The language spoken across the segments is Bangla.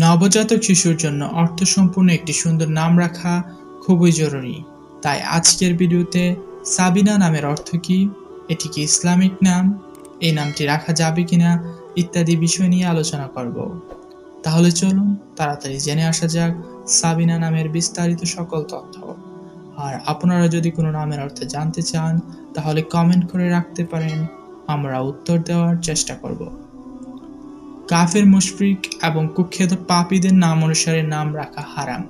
নবজাতক শিশুর জন্য অর্থসম্পূর্ণ একটি সুন্দর নাম রাখা খুবই জরুরি। তাই আজকের ভিডিওতে সাবিনা নামের অর্থ কী, এটি কি ইসলামিক নাম, এই নামটি রাখা যাবে কিনা ইত্যাদি বিষয় নিয়ে আলোচনা করব। তাহলে চলুন তাড়াতাড়ি জেনে আসা যাক সাবিনা নামের বিস্তারিত সকল তথ্য। আর আপনারা যদি কোনো নামের অর্থ জানতে চান তাহলে কমেন্ট করে রাখতে পারেন, আমরা উত্তর দেওয়ার চেষ্টা করব। কাফের, মুশরিক এবং কুখ্যাত পাপীদের নাম অনুসারে নাম রাখা হারাম।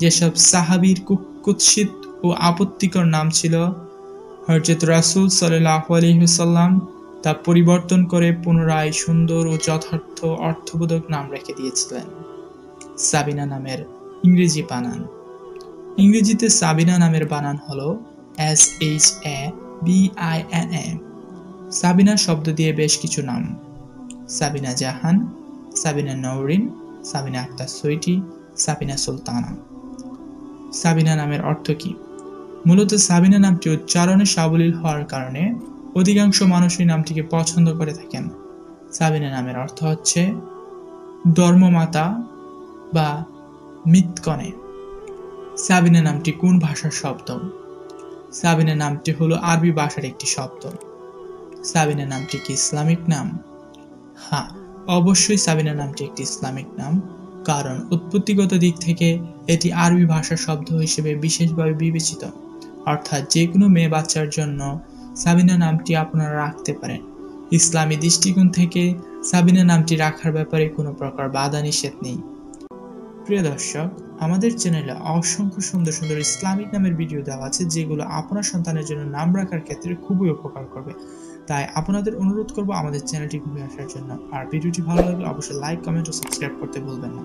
যেসব সাহাবীর কুৎসিত ও আপত্তিকর নাম ছিল, হযরত রাসূল সাল্লাল্লাহু আলাইহি ওয়াসাল্লাম তা পরিবর্তন করে পুনরায় সুন্দর ও যথার্থ অর্থবোধক নাম রেখে দিয়েছিলেন। সাবিনা নামের ইংরেজি বানান। ইংরেজিতে সাবিনা নামের বানান হলো SHABINA। সাবিনা শব্দ দিয়ে বেশ কিছু নাম: সাবিনা জাহান, সাবিনা নওরিন, সাবিনা আক্তার সুইটি, সাবিনা সুলতানা। সাবিনা নামের অর্থ কি? মূলত সাবিনা নামটি উচ্চারণে সাবলীল হওয়ার কারণে অধিকাংশ মানুষই নামটিকে পছন্দ করে থাকেন। সাবিনা নামের অর্থ হচ্ছে ধর্মমাতা বা মিতকনে। সাবিনা নামটি কোন ভাষার শব্দ? সাবিনা নামটি হলো আরবি ভাষার একটি শব্দ। সাবিনা নামটি কি ইসলামিক নাম? হ্যাঁ, অবশ্যই সাবিনা নামটি একটি ইসলামিক নাম, কারণ উৎপত্তিগত দিক থেকে এটি আরবি ভাষার শব্দ হিসেবে বিশেষভাবে বিবেচিত। অর্থাৎ যে কোনো মেয়ে বাচ্চার জন্য সাবিনা নামটি আপনারা রাখতে পারেন। ইসলামী দৃষ্টিকোণ থেকে সাবিনা নামটি রাখার ব্যাপারে কোনো প্রকার বাধা নিষেধ নেই। প্রিয় দর্শক, আমাদের চ্যানেলে অসংখ্য সুন্দর সুন্দর ইসলামিক নামের ভিডিও দেওয়া আছে, যেগুলো আপনার সন্তানের জন্য নাম রাখার ক্ষেত্রে খুবই উপকার করবে। তাই আপনাদের অনুরোধ করব আমাদের চ্যানেলটি ঘুরে আসার জন্য। আর ভিডিওটি ভালো লাগলে অবশ্যই লাইক, কমেন্ট ও সাবস্ক্রাইব করতে ভুলবেন না।